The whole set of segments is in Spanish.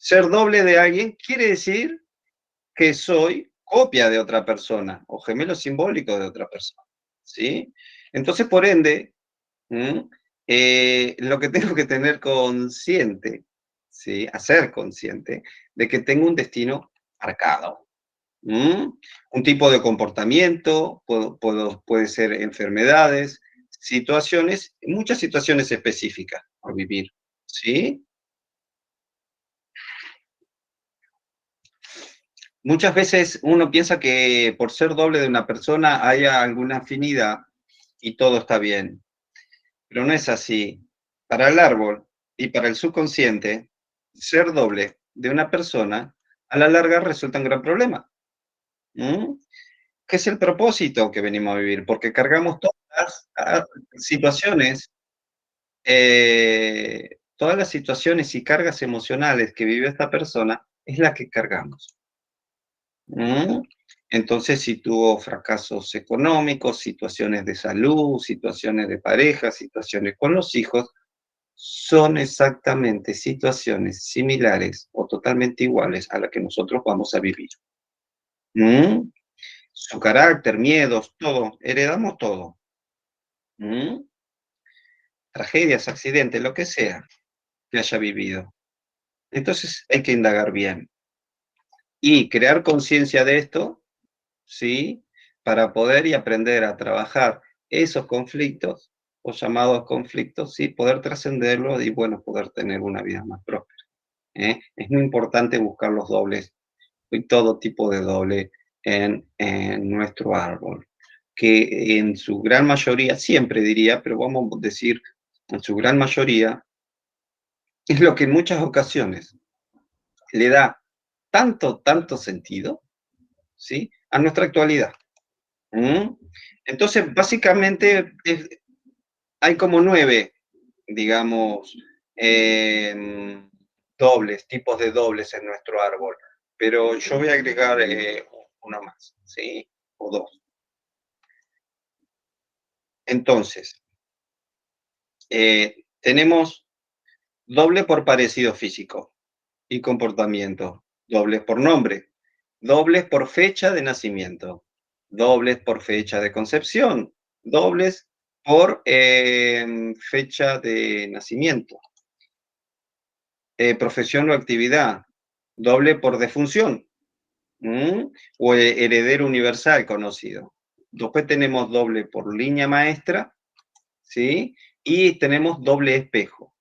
Ser doble de alguien quiere decir que soy copia de otra persona o gemelo simbólico de otra persona, ¿sí? Entonces, por ende, lo que tengo que tener consciente, ¿sí? Hacer consciente de que tengo un destino marcado. Un tipo de comportamiento, puede ser enfermedades, situaciones, muchas situaciones específicas a vivir, ¿sí? Muchas veces uno piensa que por ser doble de una persona haya alguna afinidad y todo está bien, pero no es así. Para el árbol y para el subconsciente, ser doble de una persona a la larga resulta un gran problema. ¿Mm? ¿Qué es el propósito que venimos a vivir? Porque cargamos situaciones, todas las situaciones y cargas emocionales que vive esta persona es la que cargamos. ¿Mm? Entonces, si tuvo fracasos económicos, situaciones de salud, situaciones de pareja, situaciones con los hijos, son exactamente situaciones similares o totalmente iguales a las que nosotros vamos a vivir. ¿Mm? Su carácter, miedos, todo, heredamos todo. ¿Mm? Tragedias, accidentes, lo que sea que haya vivido. Entonces hay que indagar bien y crear conciencia de esto, ¿sí? Para poder y aprender a trabajar esos conflictos, o llamados conflictos, ¿sí? Poder trascenderlos y, bueno, poder tener una vida más próspera, ¿eh? Es muy importante buscar los dobles y todo tipo de doble en nuestro árbol, que en su gran mayoría, siempre diría, pero vamos a decir, en su gran mayoría, es lo que en muchas ocasiones le da tanto sentido, ¿sí? A nuestra actualidad. ¿Mm? Entonces, básicamente, hay como 9, digamos, em, dobles, tipos de dobles en nuestro árbol, pero yo voy a agregar uno más, ¿sí? O 2. Entonces, tenemos doble por parecido físico y comportamiento, dobles por nombre, dobles por fecha de nacimiento, dobles por fecha de concepción, dobles por fecha de nacimiento, profesión o actividad, doble por defunción, o heredero universal conocido. Después tenemos doble por línea maestra, ¿sí? Y tenemos doble espejo.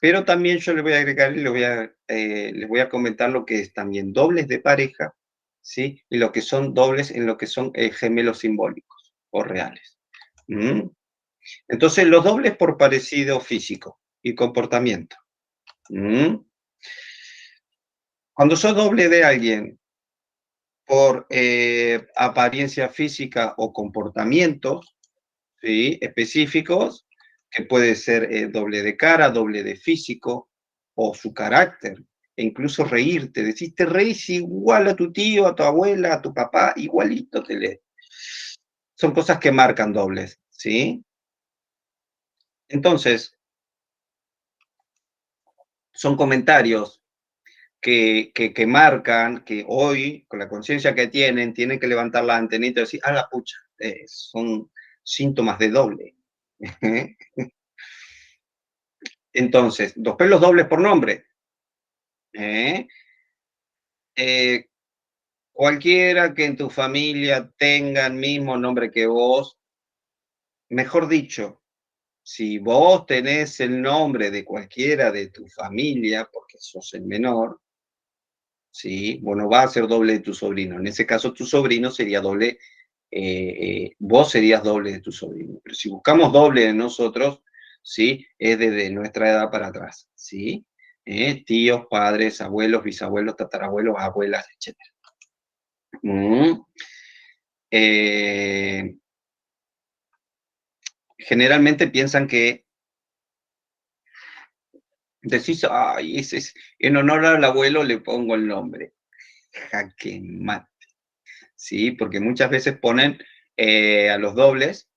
Pero también yo le voy a agregar y les voy a comentar lo que es también dobles de pareja, ¿sí? Y lo que son dobles en lo que son gemelos simbólicos o reales. ¿Mm? Entonces, los dobles por parecido físico y comportamiento. ¿Mm? Cuando sos doble de alguien por apariencia física o comportamientos, ¿sí? Específicos, que puede ser doble de cara, doble de físico, o su carácter, e incluso reírte, decís, te reís igual a tu tío, a tu abuela, a tu papá, igualito te lees. Son cosas que marcan dobles, ¿sí? Entonces, son comentarios que marcan, que hoy, con la conciencia que tienen que levantar la antenita y decir, ah, la pucha, son síntomas de doble. Entonces, dos pelos dobles por nombre. ¿Eh? Eh, Cualquiera que en tu familia tenga el mismo nombre que vos, mejor dicho, si vos tenés el nombre de cualquiera de tu familia, porque sos el menor, ¿sí? Bueno, va a ser doble de tu sobrino. En ese caso, tu sobrino sería doble, vos serías doble de tu sobrino. Pero si buscamos doble de nosotros, ¿sí? Es desde nuestra edad para atrás, ¿sí? Tíos, padres, abuelos, bisabuelos, tatarabuelos, abuelas, etc. Mm. Eh, Generalmente piensan que decís, ay, ese es, en honor al abuelo le pongo el nombre. Jaque mate, ¿sí? Porque muchas veces ponen a los dobles,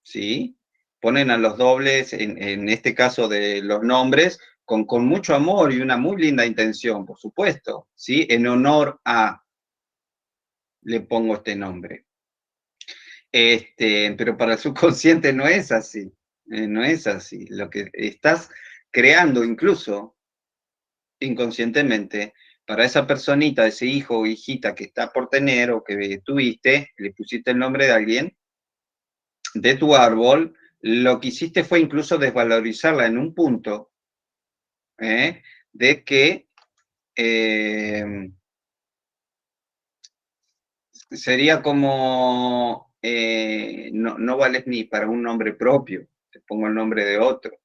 ¿sí? Ponen a los dobles, en este caso de los nombres, con mucho amor y una muy linda intención, por supuesto, ¿sí? En honor a, le pongo este nombre. Pero para el subconsciente no es así, no es así. Lo que estás creando incluso inconscientemente, para esa personita, ese hijo o hijita que está por tener o que tuviste, le pusiste el nombre de alguien, de tu árbol, lo que hiciste fue incluso desvalorizarla en un punto, ¿eh? De que sería como, no, no vales ni para un nombre propio, te pongo el nombre de otro,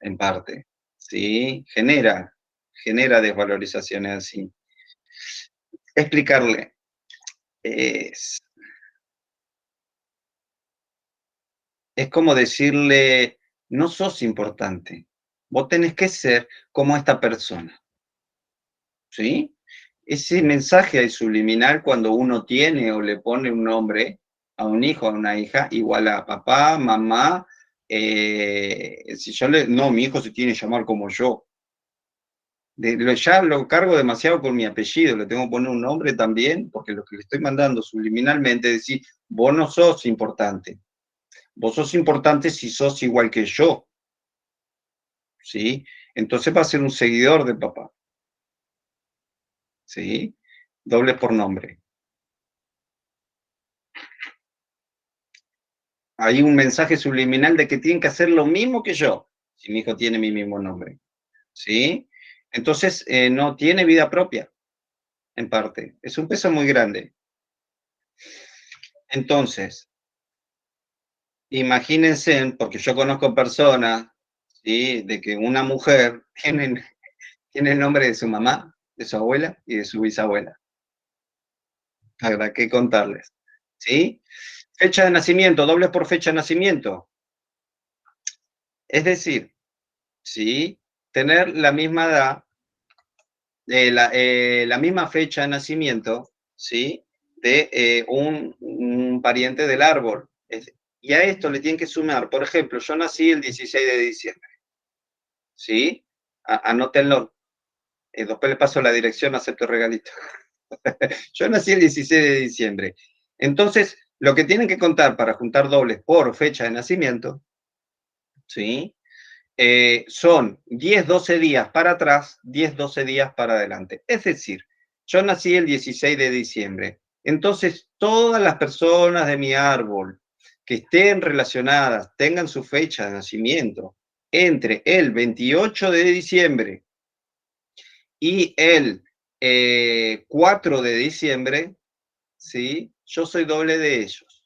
en parte, ¿sí? Genera desvalorizaciones así. Explicarle, es, es como decirle, no sos importante, vos tenés que ser como esta persona, ¿sí? Ese mensaje ahí subliminal cuando uno tiene o le pone un nombre a un hijo, a una hija, igual a papá, mamá, si yo le, no, mi hijo se tiene que llamar como yo. Ya lo cargo demasiado con mi apellido, le tengo que poner un nombre también, porque lo que le estoy mandando subliminalmente es decir, vos no sos importante, vos sos importante si sos igual que yo, ¿sí? Entonces va a ser un seguidor de papá, ¿sí? Doble por nombre. Hay un mensaje subliminal de que tienen que hacer lo mismo que yo, si mi hijo tiene mi mismo nombre, ¿sí? Entonces, no tiene vida propia, en parte. Es un peso muy grande. Entonces, imagínense, porque yo conozco personas, ¿sí? De que una mujer tiene el nombre de su mamá, de su abuela y de su bisabuela. ¿Para qué contarles? ¿Sí? Fecha de nacimiento, doble por fecha de nacimiento. Es decir, ¿sí? Tener la misma edad, la misma fecha de nacimiento, ¿sí? De un pariente del árbol. Y a esto le tienen que sumar, por ejemplo, yo nací el 16 de diciembre, ¿sí? Anótenlo. Después le paso la dirección, acepto regalito. Yo nací el 16 de diciembre. Entonces, lo que tienen que contar para juntar dobles por fecha de nacimiento, ¿sí? Son 10, 12 días para atrás, 10, 12 días para adelante. Es decir, yo nací el 16 de diciembre. Entonces, todas las personas de mi árbol que estén relacionadas, tengan su fecha de nacimiento entre el 28 de diciembre y el 4 de diciembre, ¿sí? Yo soy doble de ellos.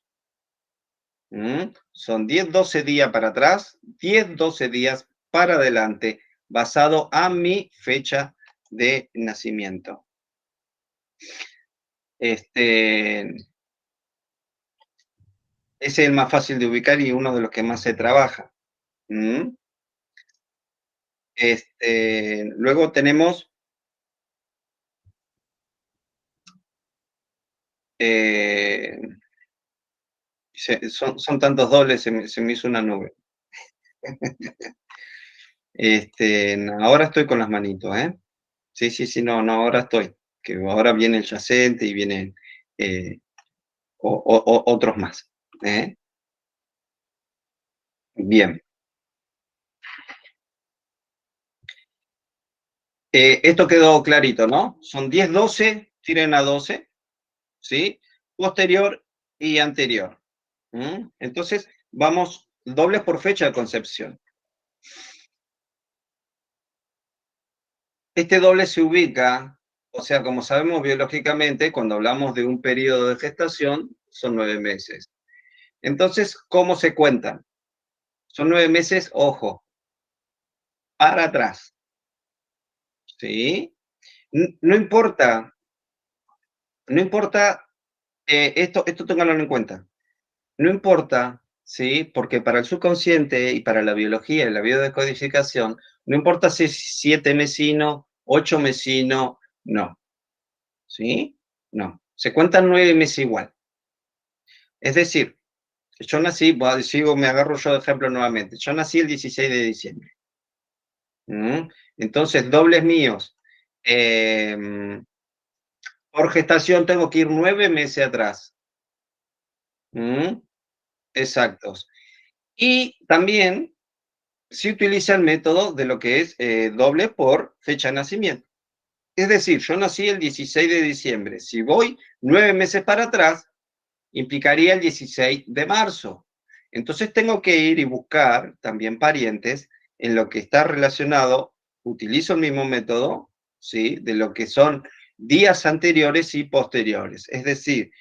Son 10, 12 días para atrás, 10, 12 días para adelante, basado a mi fecha de nacimiento. Ese es el más fácil de ubicar y uno de los que más se trabaja. ¿Mm? Luego tenemos eh, son tantos dobles, se me hizo una nube. Ahora estoy con las manitos, ¿eh? Sí, sí, sí, no, no, ahora estoy. Que ahora viene el yacente y vienen eh, otros más. ¿Eh? Bien. Esto quedó clarito, ¿no? Son 10, 12, tiren a 12, ¿sí? Posterior y anterior. Entonces, vamos dobles por fecha de concepción. Este doble se ubica, o sea, como sabemos biológicamente, cuando hablamos de un periodo de gestación, son 9 meses. Entonces, ¿cómo se cuentan? Son 9 meses, ojo, para atrás, ¿sí? No importa, no importa, esto ténganlo en cuenta, no importa, ¿sí? Porque para el subconsciente y para la biología y la biodescodificación, no importa si es 7 mesino, 8 mesino, no, ¿sí? No, se cuentan 9 meses igual. Es decir, yo nací, sigo, me agarro yo de ejemplo nuevamente, yo nací el 16 de diciembre, ¿Mm? Entonces, dobles míos. em, por gestación tengo que ir 9 meses atrás. ¿Mm? Exactos. Y también se utiliza el método de lo que es doble por fecha de nacimiento. Es decir, yo nací el 16 de diciembre. Si voy 9 meses para atrás, implicaría el 16 de marzo. Entonces tengo que ir y buscar también parientes en lo que está relacionado, utilizo el mismo método, ¿sí? De lo que son días anteriores y posteriores. Es decir,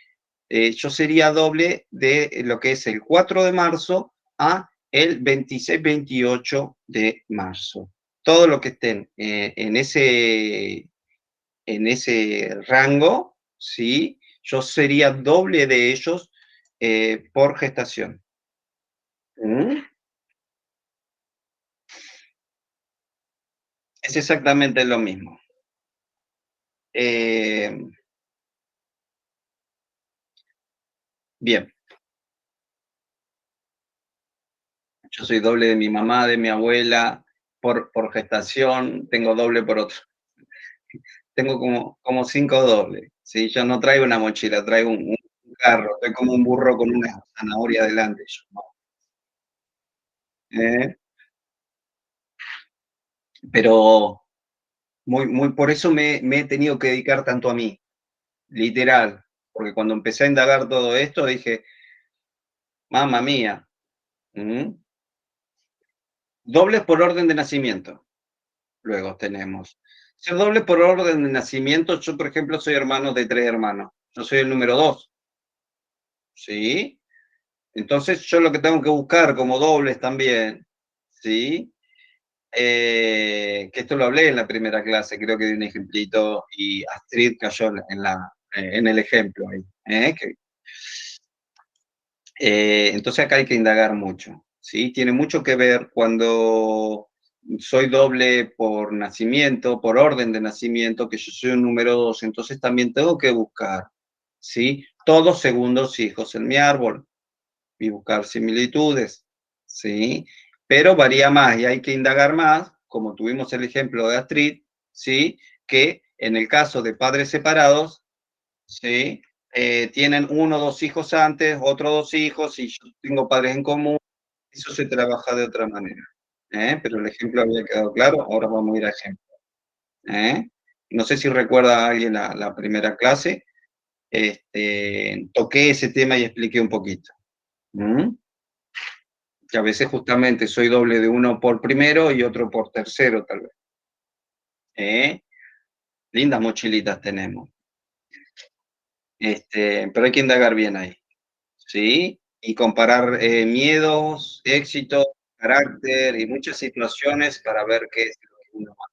yo sería doble de lo que es el 4 de marzo a el 26-28 de marzo. Todo lo que estén en ese rango, ¿sí? Yo sería doble de ellos por gestación. ¿Mm? Es exactamente lo mismo. Eh, bien, yo soy doble de mi mamá, de mi abuela, por gestación, tengo doble por otro. Tengo como 5 dobles, ¿sí? Yo no traigo una mochila, traigo un carro, estoy como un burro con una zanahoria adelante, yo, ¿no? ¿Eh? Pero por eso me he tenido que dedicar tanto a mí, literal, porque cuando empecé a indagar todo esto dije, mamma mía, ¿mm? Dobles por orden de nacimiento, luego tenemos. Ser doble por orden de nacimiento, yo por ejemplo soy hermano de 3 hermanos, yo soy el número 2, ¿sí? Entonces yo lo que tengo que buscar como dobles también, ¿sí? Que esto lo hablé en la primera clase, creo que di un ejemplito y Astrid cayó en el ejemplo ahí. Entonces acá hay que indagar mucho, ¿sí? Tiene mucho que ver cuando soy doble por nacimiento, por orden de nacimiento, que yo soy un número 2, entonces también tengo que buscar, ¿sí? Todos segundos hijos en mi árbol y buscar similitudes, ¿sí? Pero varía más y hay que indagar más, como tuvimos el ejemplo de Astrid, ¿sí? Que en el caso de padres separados, ¿sí? Tienen 1 o 2 hijos antes, otros 2 hijos, y yo tengo padres en común, eso se trabaja de otra manera. Pero el ejemplo había quedado claro, ahora vamos a ir a ejemplo. ¿eh? No sé si recuerda a alguien la primera clase, toqué ese tema y expliqué un poquito. ¿Mm? Que a veces justamente soy doble de uno por primero y otro por tercero, tal vez. ¿eh? Lindas mochilitas tenemos. Pero hay que indagar bien ahí, ¿sí? Y comparar miedos, éxitos, carácter y muchas situaciones para ver qué es lo que uno más.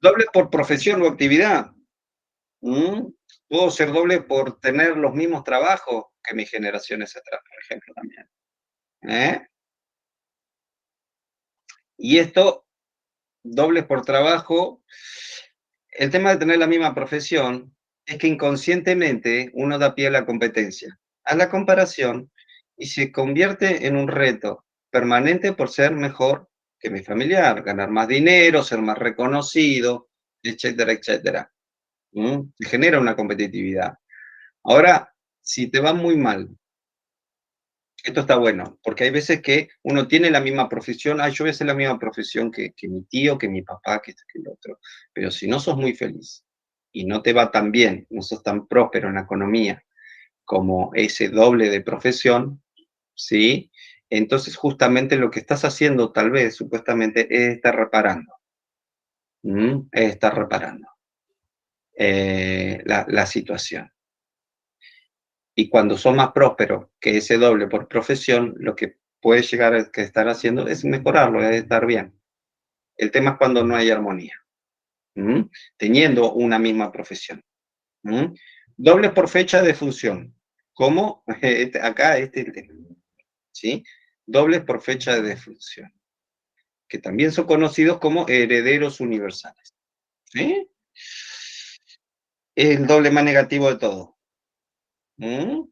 Doble por profesión o actividad. ¿Mm? Puedo ser doble por tener los mismos trabajos que mis generaciones atrás, por ejemplo, también. ¿eh? Y esto, doble por trabajo, el tema de tener la misma profesión es que inconscientemente uno da pie a la competencia, a la comparación, y se convierte en un reto permanente por ser mejor que mi familiar, ganar más dinero, ser más reconocido, etcétera, etcétera. Se genera una competitividad. Ahora, si te va muy mal, esto está bueno, porque hay veces que uno tiene la misma profesión, yo voy a hacer la misma profesión que mi tío, que mi papá, que esto, que el otro, pero si no sos muy feliz y no te va tan bien, no sos tan próspero en la economía como ese doble de profesión, ¿sí? Entonces justamente lo que estás haciendo tal vez, supuestamente, es estar reparando, es estar reparando la situación. Y cuando sos más próspero que ese doble por profesión, lo que puedes llegar a estar haciendo es mejorarlo, es estar bien. El tema es cuando no hay armonía, ¿m? Teniendo una misma profesión. ¿M? Dobles por fecha de función. ¿Cómo? Acá este es el tema, ¿sí? Dobles por fecha de defunción, que también son conocidos como herederos universales. ¿Sí? Es el doble más negativo de todo. ¿M?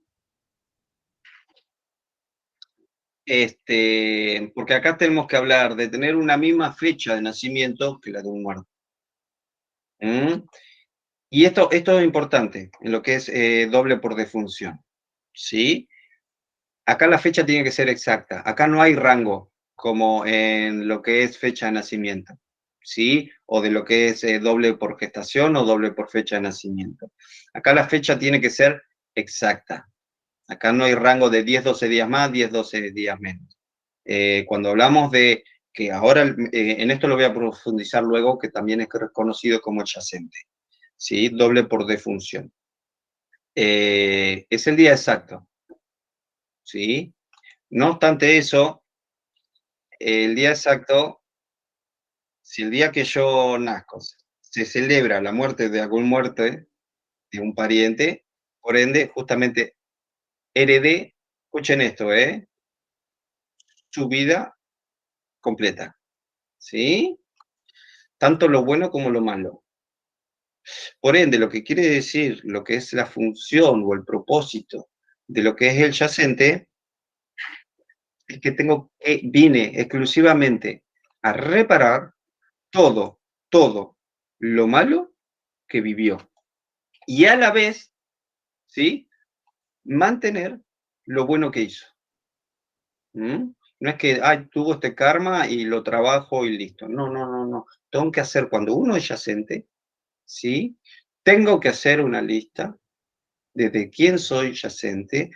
Porque acá tenemos que hablar de tener una misma fecha de nacimiento que la de un muerto. ¿Mm? Y esto es importante en lo que es doble por defunción. ¿Sí? Acá la fecha tiene que ser exacta. Acá no hay rango como en lo que es fecha de nacimiento. ¿Sí? O de lo que es doble por gestación o doble por fecha de nacimiento. Acá la fecha tiene que ser exacta. Acá no hay rango de 10, 12 días más, 10, 12 días menos. Cuando hablamos de que ahora, en esto lo voy a profundizar luego, que también es reconocido como adyacente, ¿sí? Doble por defunción. Es el día exacto, ¿sí? No obstante eso, el día exacto, si el día que yo nazco se celebra la muerte de algún muerte, de un pariente, por ende, justamente heredé, escuchen esto, su vida completa, ¿sí? Tanto lo bueno como lo malo. Por ende, lo que quiere decir, lo que es la función o el propósito de lo que es el yacente, es que vine exclusivamente a reparar todo lo malo que vivió. Y a la vez, ¿sí? Mantener lo bueno que hizo. ¿Mm? No es que, ay, tuvo este karma y lo trabajo y listo. No, no, no, no. Tengo que hacer, cuando uno es yacente, ¿sí? Tengo que hacer una lista desde quién soy yacente,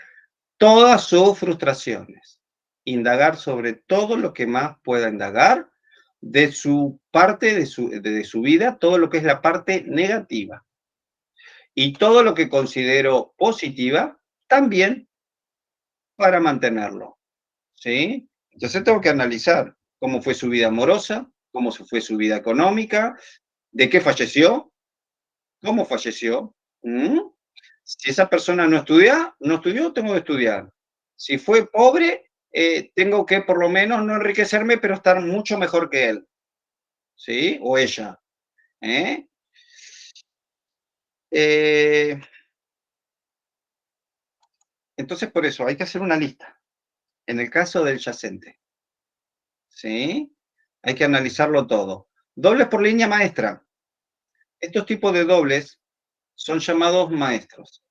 todas sus frustraciones, indagar sobre todo lo que más pueda indagar de su parte, de su vida, todo lo que es la parte negativa. Y todo lo que considero positiva, también para mantenerlo, ¿sí? Entonces tengo que analizar cómo fue su vida amorosa, cómo fue su vida económica, de qué falleció, cómo falleció. ¿Mm? Si esa persona no estudió, tengo que estudiar. Si fue pobre, tengo que por lo menos no enriquecerme, pero estar mucho mejor que él, ¿sí? O ella. ¿Eh? Eh, entonces, por eso hay que hacer una lista. En el caso del yacente, ¿sí? Hay que analizarlo todo. Dobles por línea maestra. Estos tipos de dobles son llamados maestros,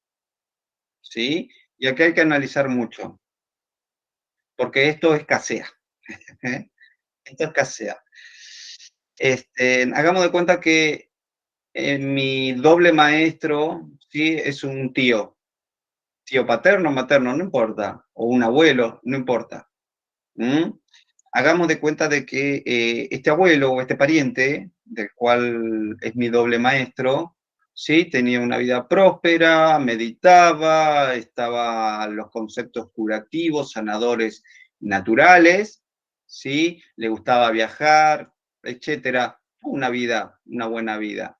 ¿sí? Y aquí hay que analizar mucho, porque esto escasea. ¿Eh? Esto escasea. Hagamos de cuenta que mi doble maestro, ¿sí? Es un tío paterno, materno, no importa, o un abuelo, no importa. ¿Mm? Hagamos de cuenta de que este abuelo o este pariente, del cual es mi doble maestro, ¿sí? Tenía una vida próspera, meditaba, estaba los conceptos curativos, sanadores naturales, ¿sí? Le gustaba viajar, etcétera. Una vida, una buena vida.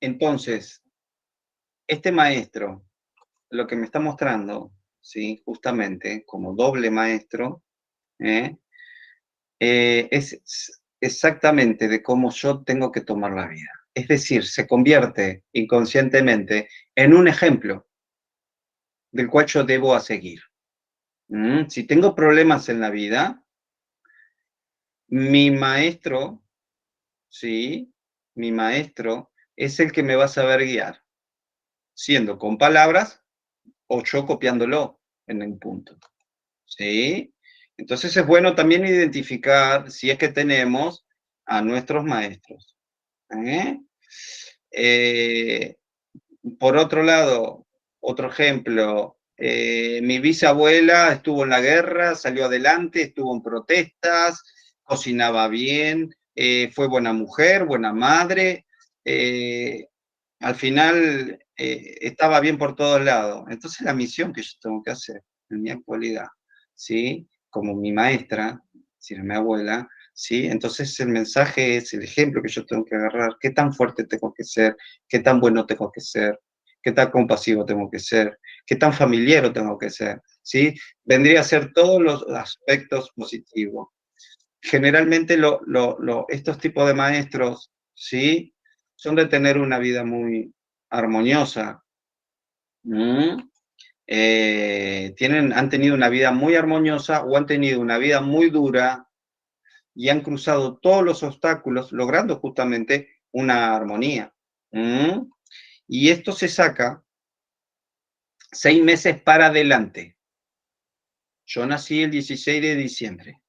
Entonces, este maestro, lo que me está mostrando, ¿sí? Justamente como doble maestro, ¿eh? Es exactamente de cómo yo tengo que tomar la vida. Es decir, se convierte inconscientemente en un ejemplo del cual yo debo a seguir. Si tengo problemas en la vida, mi maestro, ¿sí? Mi maestro es el que me va a saber guiar, siendo con palabras o yo copiándolo en un punto, ¿sí? Entonces es bueno también identificar si es que tenemos a nuestros maestros. ¿Eh? Eh, por otro lado, otro ejemplo, mi bisabuela estuvo en la guerra, salió adelante, estuvo en protestas, cocinaba bien, fue buena mujer, buena madre, eh, al final estaba bien por todos lados. Entonces la misión que yo tengo que hacer en mi actualidad, ¿sí? Como mi maestra, si era mi abuela, ¿sí? Entonces el mensaje es el ejemplo que yo tengo que agarrar, qué tan fuerte tengo que ser, qué tan bueno tengo que ser, qué tan compasivo tengo que ser, qué tan familiar tengo que ser, ¿sí? Vendría a ser todos los aspectos positivos. Generalmente estos tipos de maestros, ¿sí? Son de tener una vida muy armoniosa. ¿Mm? han tenido una vida muy armoniosa o han tenido una vida muy dura y han cruzado todos los obstáculos, logrando justamente una armonía. ¿Mm? Y esto se saca 6 meses para adelante. Yo nací el 16 de diciembre,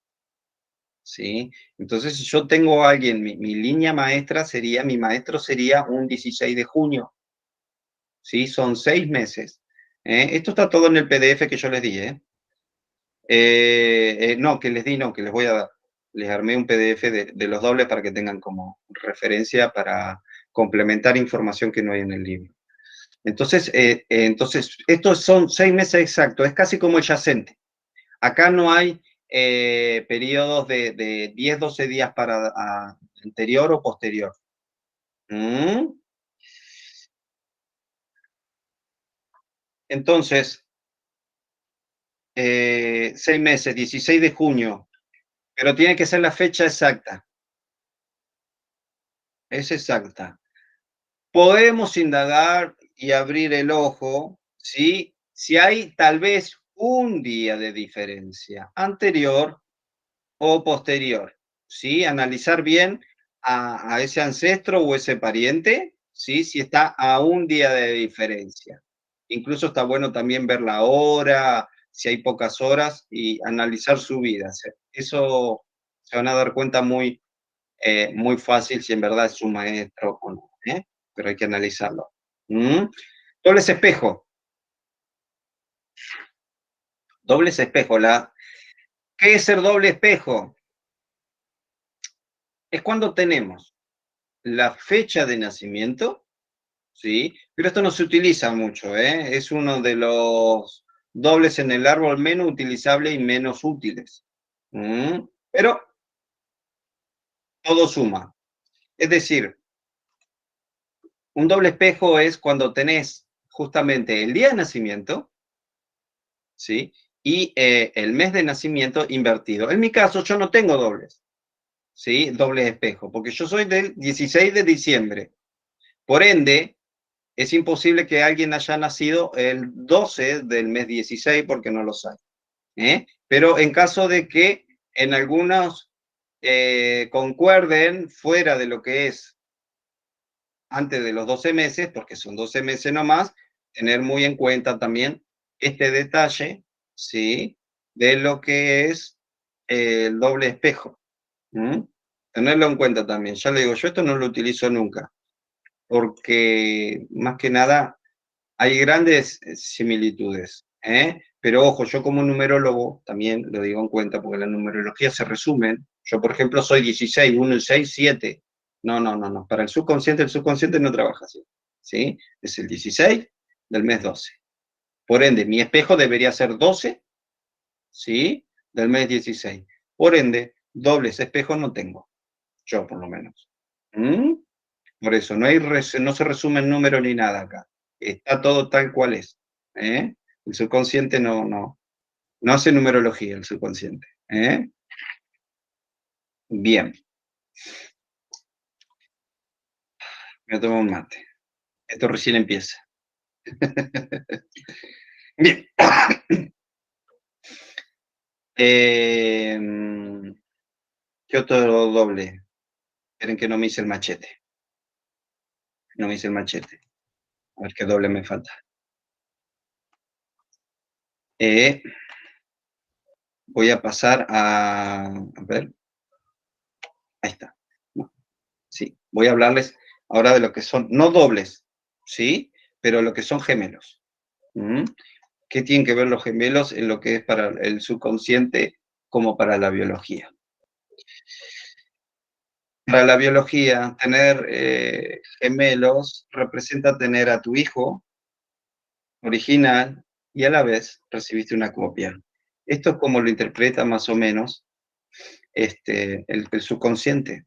¿sí? Entonces, si yo tengo a alguien, mi línea maestra sería, mi maestro sería un 16 de junio, ¿sí? Son 6 meses. Esto está todo en el PDF que yo les di, ¿eh? No, que les di, no, que les voy a dar. Les armé un PDF de los dobles para que tengan como referencia para complementar información que no hay en el libro. Entonces, estos son 6 meses exactos, es casi como el yacente. Acá no hay periodos de 10, 12 días para anterior o posterior. ¿Mm? Entonces, 6 meses, 16 de junio, pero tiene que ser la fecha exacta, es exacta. Podemos indagar y abrir el ojo, ¿sí? Si hay tal vez un día de diferencia, anterior o posterior, ¿sí? Analizar bien a ese ancestro o ese pariente, ¿sí? Si está a un día de diferencia. Incluso está bueno también ver la hora, si hay pocas horas, y analizar su vida. Eso se van a dar cuenta muy fácil si en verdad es su maestro o no, ¿eh? Pero hay que analizarlo. ¿Mm? Dobles espejo. Dobles espejo. ¿Qué es ser doble espejo? Es cuando tenemos la fecha de nacimiento, ¿sí? Pero esto no se utiliza mucho, ¿eh? Es uno de los dobles en el árbol menos utilizables y menos útiles. Pero todo suma. Es decir, un doble espejo es cuando tenés justamente el día de nacimiento, ¿sí? Y el mes de nacimiento invertido. En mi caso, yo no tengo dobles, ¿sí? Doble espejo, porque yo soy del 16 de diciembre. Por ende, es imposible que alguien haya nacido el 12 del mes 16 porque no lo sabe. Pero en caso de que en algunos concuerden fuera de lo que es antes de los 12 meses, porque son 12 meses nomás, tener muy en cuenta también este detalle, ¿sí? De lo que es el doble espejo. ¿Mm? Tenerlo en cuenta también. Ya le digo, yo esto no lo utilizo nunca, porque más que nada hay grandes similitudes, ¿eh? Pero ojo, yo como numerólogo también lo digo en cuenta, porque la numerología se resumen. Yo, por ejemplo, soy 16, 1, 6, 7. No, no, no, no. Para el subconsciente no trabaja así, ¿sí? Es el 16 del mes 12. Por ende, mi espejo debería ser 12, ¿sí? Del mes 16. Por ende, dobles espejos no tengo, yo por lo menos. ¿Mm? Por eso, no se resume en número ni nada acá. Está todo tal cual es. ¿Eh? El subconsciente no hace numerología, el subconsciente. ¿Eh? Bien, me tomo un mate. Esto recién empieza. Bien. ¿Qué otro doble? Esperen que no me hice el machete. No me hice el machete. A ver qué doble me falta. Eh, Voy a pasar a ver, ahí está. No, sí, voy a hablarles ahora de lo que son, no dobles, ¿sí? Pero lo que son gemelos. ¿Mm? ¿Qué tienen que ver los gemelos en lo que es para el subconsciente como para la biología? Para la biología, tener gemelos representa tener a tu hijo original y a la vez recibiste una copia. Esto es como lo interpreta más o menos el subconsciente.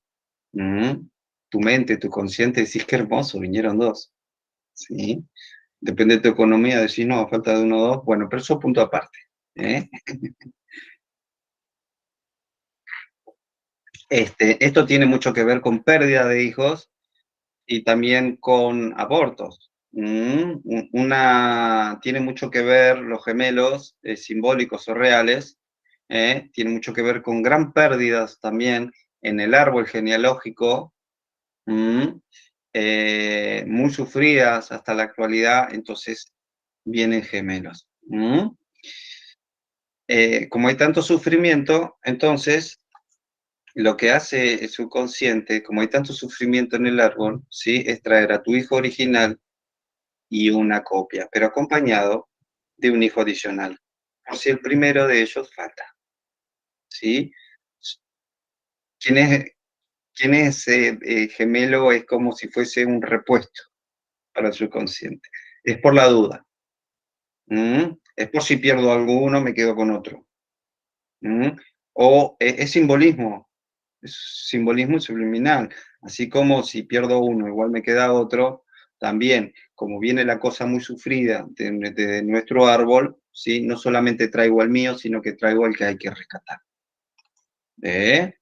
¿Mm? Tu mente, tu consciente, decís qué hermoso, vinieron dos. ¿Sí? Depende de tu economía, decís no, falta de uno o dos. Bueno, pero eso es punto aparte. ¿Eh? Esto tiene mucho que ver con pérdida de hijos y también con abortos. Tiene mucho que ver los gemelos simbólicos o reales, tiene mucho que ver con gran pérdidas también en el árbol genealógico, mm, muy sufridas hasta la actualidad, entonces vienen gemelos. Como hay tanto sufrimiento, entonces lo que hace el subconsciente, como hay tanto sufrimiento en el árbol, ¿sí? Es traer a tu hijo original y una copia, pero acompañado de un hijo adicional, por si el primero de ellos falta, ¿sí? ¿Quién es, gemelo? Es como si fuese un repuesto para el subconsciente. Es por la duda. Es por si pierdo alguno, me quedo con otro. O es simbolismo, es simbolismo subliminal. Así como si pierdo uno, igual me queda otro, también, como viene la cosa muy sufrida de nuestro árbol, ¿sí? No solamente traigo al mío, sino que traigo al que hay que rescatar. ¿Eh?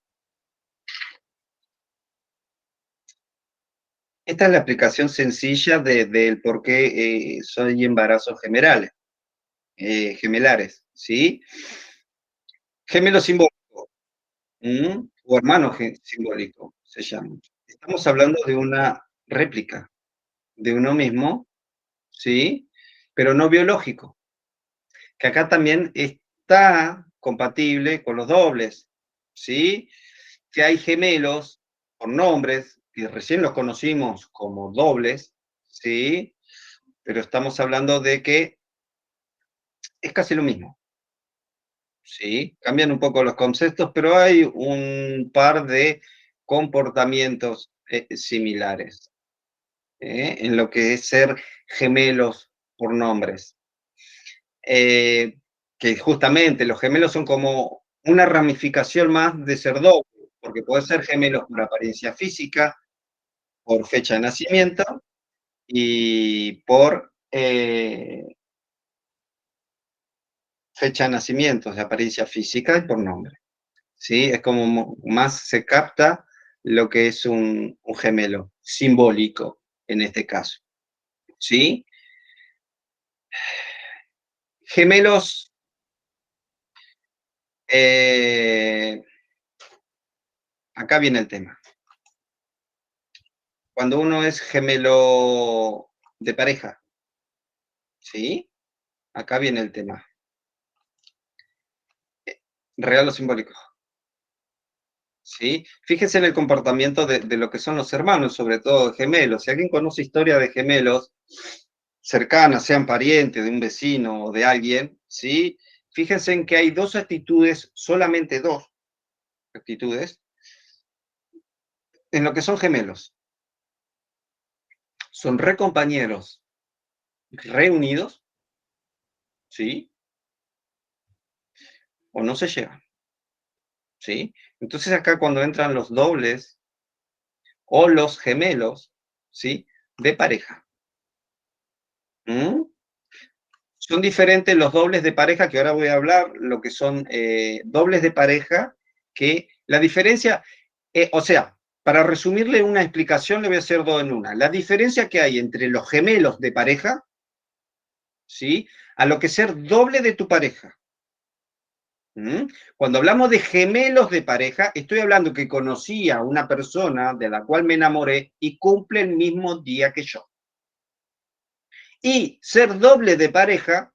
Esta es la explicación sencilla del por qué soy embarazos gemelares, ¿sí? Gemelo simbólico, o hermano simbólico, se llama. Estamos hablando de una réplica de uno mismo, ¿sí? Pero no biológico, que acá también está compatible con los dobles, ¿sí? Que hay gemelos con nombres, que recién los conocimos como dobles, ¿sí? Pero estamos hablando de que es casi lo mismo, ¿sí? Cambian un poco los conceptos, pero hay un par de comportamientos similares, en lo que es ser gemelos por nombres. Que justamente los gemelos son como una ramificación más de ser doble, porque puede ser gemelos por apariencia física, por fecha de nacimiento y por fecha de nacimiento, de apariencia física y por nombre. ¿Sí? Es como más se capta lo que es un gemelo simbólico en este caso. ¿Sí? Gemelos, eh, acá viene el tema. Cuando uno es gemelo de pareja, ¿sí? Acá viene el tema. Real o simbólico, ¿sí? Fíjese en el comportamiento de lo que son los hermanos, sobre todo de gemelos. Si alguien conoce historia de gemelos cercanas, sean parientes de un vecino o de alguien, ¿sí? Fíjense en que hay dos actitudes, solamente dos actitudes, en lo que son gemelos. Son re compañeros, reunidos, ¿sí? O no se llevan, ¿sí? Entonces acá cuando entran los dobles o los gemelos, ¿sí? De pareja. ¿Mm? Son diferentes los dobles de pareja, que ahora voy a hablar, lo que son dobles de pareja, que la diferencia, o sea, para resumirle una explicación, le voy a hacer dos en una. La diferencia que hay entre los gemelos de pareja, ¿sí? A lo que ser doble de tu pareja. Cuando hablamos de gemelos de pareja, estoy hablando que conocí a una persona de la cual me enamoré y cumple el mismo día que yo. Y ser doble de pareja,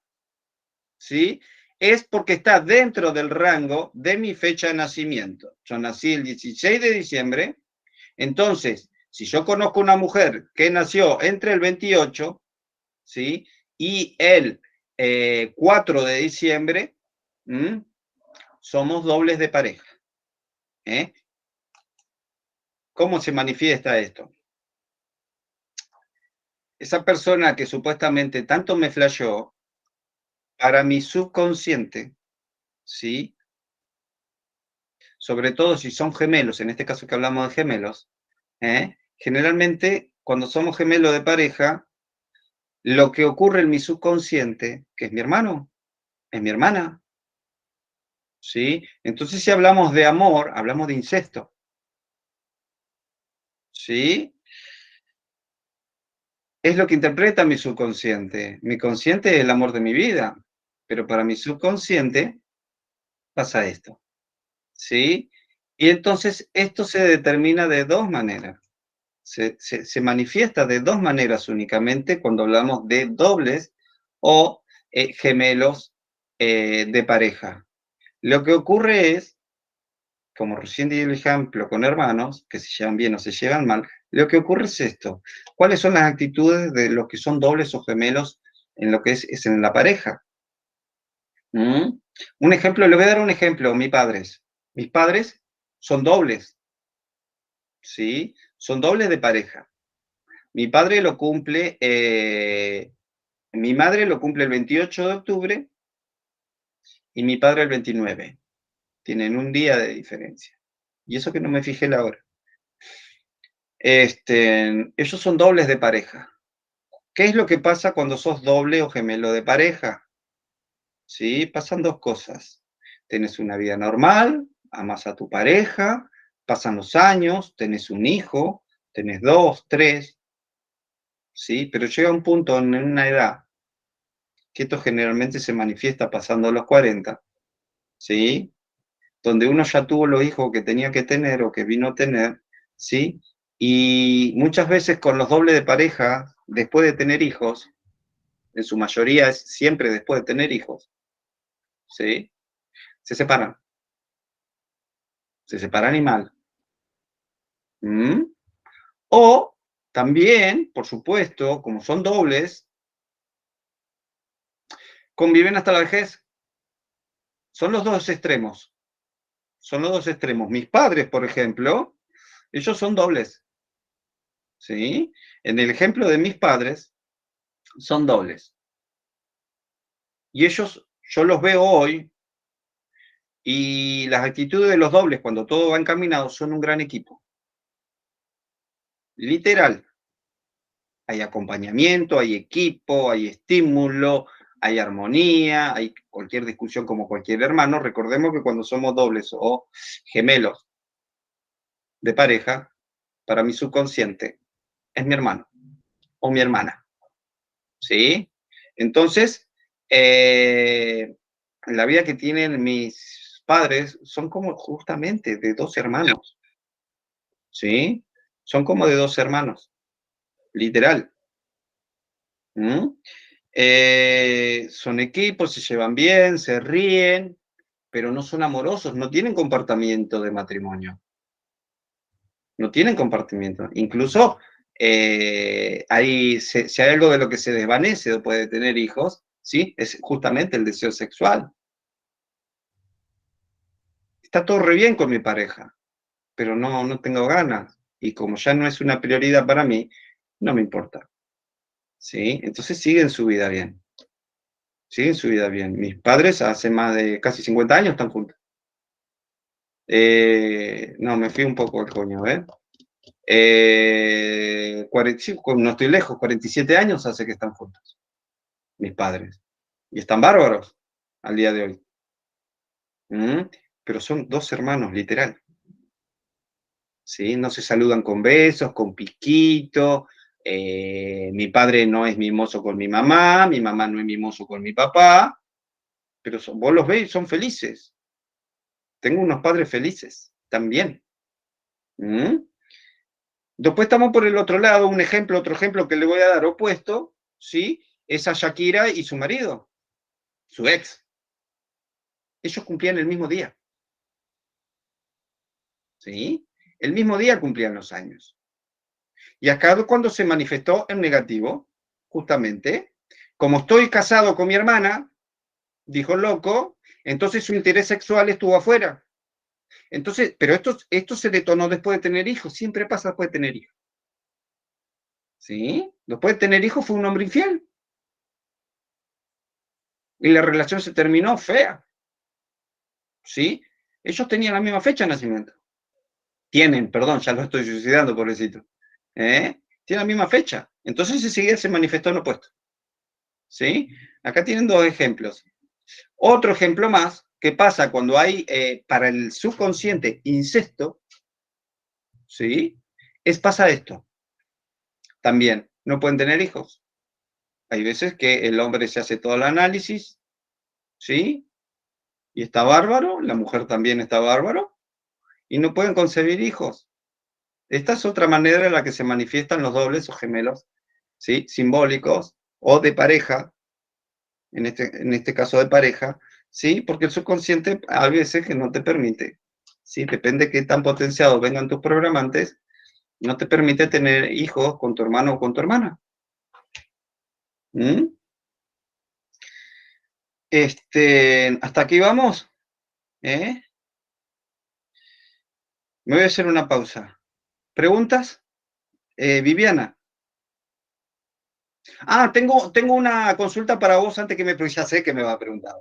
¿sí? Es porque está dentro del rango de mi fecha de nacimiento. Yo nací el 16 de diciembre, entonces, si yo conozco una mujer que nació entre el 28, ¿sí? Y el 4 de diciembre, somos dobles de pareja. ¿Eh? ¿Cómo se manifiesta esto? Esa persona que supuestamente tanto me flasheó, para mi subconsciente, ¿sí? Sobre todo si son gemelos, en este caso que hablamos de gemelos, generalmente cuando somos gemelos de pareja, lo que ocurre en mi subconsciente, que es mi hermano, es mi hermana, ¿sí? Entonces si hablamos de amor, hablamos de incesto, ¿sí? Es lo que interpreta mi subconsciente. Mi consciente es el amor de mi vida, pero para mi subconsciente pasa esto, ¿sí? Y entonces esto se determina de dos maneras. Se manifiesta de dos maneras únicamente cuando hablamos de dobles o gemelos de pareja. Lo que ocurre es, como recién di el ejemplo con hermanos, que se llevan bien o se llevan mal, lo que ocurre es esto. ¿Cuáles son las actitudes de los que son dobles o gemelos en lo que es en la pareja? ¿Mm? Un ejemplo, le voy a dar un ejemplo, mis padres. Mis padres son dobles, ¿sí? Son dobles de pareja. Mi padre lo cumple, mi madre lo cumple el 28 de octubre y mi padre el 29. Tienen un día de diferencia. Y eso que no me fijé la hora. Ellos son dobles de pareja. ¿Qué es lo que pasa cuando sos doble o gemelo de pareja? ¿Sí? Pasan dos cosas. Tenés una vida normal, amas a tu pareja, pasan los años, tenés un hijo, tenés dos, tres, ¿sí? Pero llega un punto en una edad que esto generalmente se manifiesta pasando los 40, ¿sí? Donde uno ya tuvo los hijos que tenía que tener o que vino a tener, ¿sí? Y muchas veces con los dobles de pareja, después de tener hijos, en su mayoría es siempre después de tener hijos, ¿sí? Se separan, se separan y mal. ¿Mm? O también, por supuesto, como son dobles, conviven hasta la vejez. Son los dos extremos. Son los dos extremos. Mis padres, por ejemplo, ellos son dobles. ¿Sí? En el ejemplo de mis padres, son dobles. Y ellos, yo los veo hoy, y las actitudes de los dobles, cuando todo va encaminado, son un gran equipo. Literal. Hay acompañamiento, hay equipo, hay estímulo, hay armonía, hay cualquier discusión como cualquier hermano. Recordemos que cuando somos dobles o gemelos de pareja, para mi subconsciente es mi hermano o mi hermana, ¿sí? Entonces, la vida que tienen mis padres son como justamente de dos hermanos, ¿sí? Son como de dos hermanos, literal. ¿Mm? Son equipos, se llevan bien, se ríen, pero no son amorosos, no tienen comportamiento de matrimonio, no tienen comportamiento. Incluso si hay algo de lo que se desvanece después de tener hijos, ¿sí? Es justamente el deseo sexual. Está todo re bien con mi pareja, pero no tengo ganas. Y como ya no es una prioridad para mí, no me importa. ¿Sí? Entonces siguen su vida bien. Siguen su vida bien. Mis padres hace más de casi 50 años están juntos. No, me fui un poco al coño, ¿eh? 45, no estoy lejos, 47 años hace que están juntos, mis padres. Y están bárbaros al día de hoy. ¿Mm? Pero son dos hermanos, literal. ¿Sí? No se saludan con besos, con piquito. Mi padre no es mimoso con mi mamá no es mimoso con mi papá, pero vos los veis, son felices. Tengo unos padres felices también. ¿Mm? Después estamos por el otro lado, otro ejemplo que le voy a dar opuesto, ¿sí? Es a Shakira y su marido, su ex. Ellos cumplían el mismo día, ¿sí? El mismo día cumplían los años. Y acá cuando se manifestó en negativo, justamente, como estoy casado con mi hermana, dijo el loco, entonces su interés sexual estuvo afuera. Entonces, pero esto se detonó después de tener hijos, siempre pasa después de tener hijos. ¿Sí? Después de tener hijos fue un hombre infiel. Y la relación se terminó fea. ¿Sí? Ellos tenían la misma fecha de nacimiento. Tienen, perdón, ya lo estoy suicidando, pobrecito. Tienen la misma fecha. Entonces enseguida se manifestó en opuesto. ¿Sí? Acá tienen dos ejemplos. Otro ejemplo más, que pasa cuando hay para el subconsciente incesto, ¿sí? Pasa esto también. no pueden tener hijos. Hay veces que el hombre se hace todo el análisis, ¿sí? Y está bárbaro, la mujer también está bárbaro, y no pueden concebir hijos. Esta es otra manera en la que se manifiestan los dobles o gemelos, ¿sí? Simbólicos o de pareja, en este caso de pareja, ¿sí? Porque el subconsciente a veces que no te permite, ¿sí? Depende de qué tan potenciados vengan tus programantes, no te permite tener hijos con tu hermano o con tu hermana. ¿Mm? ¿Hasta aquí vamos? ¿Eh? Me voy a hacer una pausa. ¿Preguntas? Viviana. Tengo una consulta para vos antes que porque ya sé que me va a preguntar.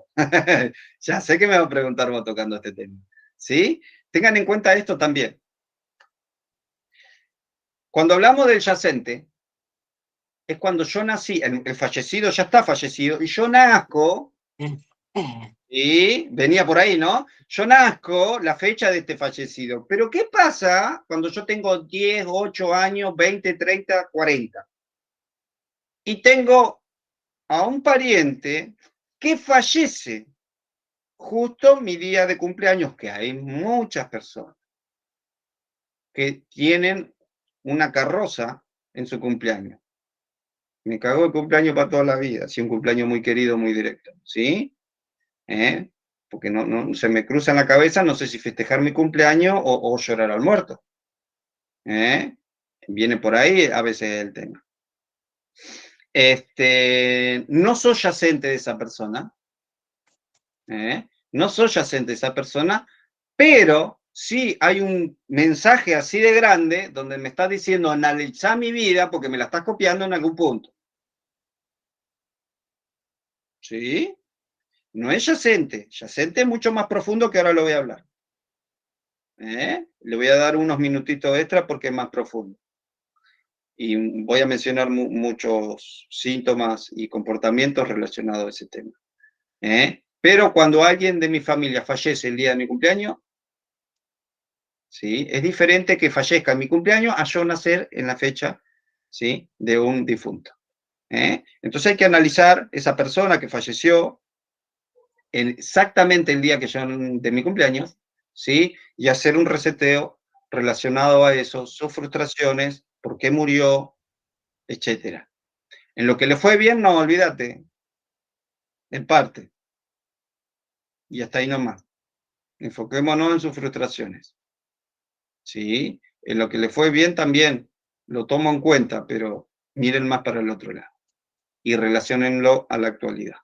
Ya sé que me va a preguntar vos tocando este tema. ¿Sí? Tengan en cuenta esto también. Cuando hablamos del yacente, es cuando yo nací, el fallecido ya está fallecido, y yo nazco, y venía por ahí, ¿no? Yo nazco la fecha de este fallecido. Pero ¿qué pasa cuando yo tengo 10, 8 años, 20, 30, 40? Y tengo a un pariente que fallece justo mi día de cumpleaños, que hay muchas personas que tienen una carroza en su cumpleaños. Me cagó el cumpleaños para toda la vida, si un cumpleaños muy querido, muy directo, ¿sí? ¿Eh? Porque no se me cruza en la cabeza, no sé si festejar mi cumpleaños o llorar al muerto. ¿Eh? Viene por ahí a veces el tema. No soy yacente de esa persona, no soy yacente de esa persona, pero sí hay un mensaje así de grande donde me está diciendo analizar mi vida porque me la estás copiando en algún punto. ¿Sí? No es yacente. Yacente es mucho más profundo que ahora lo voy a hablar. Le voy a dar unos minutitos extra porque es más profundo. Y voy a mencionar muchos síntomas y comportamientos relacionados a ese tema. Pero cuando alguien de mi familia fallece el día de mi cumpleaños, ¿sí? Es diferente que fallezca en mi cumpleaños a yo nacer en la fecha, ¿sí? De un difunto. Entonces hay que analizar esa persona que falleció exactamente el día que yo de mi cumpleaños, ¿sí? Y hacer un reseteo relacionado a eso, sus frustraciones, por qué murió, etcétera. En lo que le fue bien, no, olvídate, en parte, y hasta ahí nomás. Enfoquémonos en sus frustraciones, ¿sí? En lo que le fue bien también, lo tomo en cuenta, pero miren más para el otro lado y relaciónenlo a la actualidad.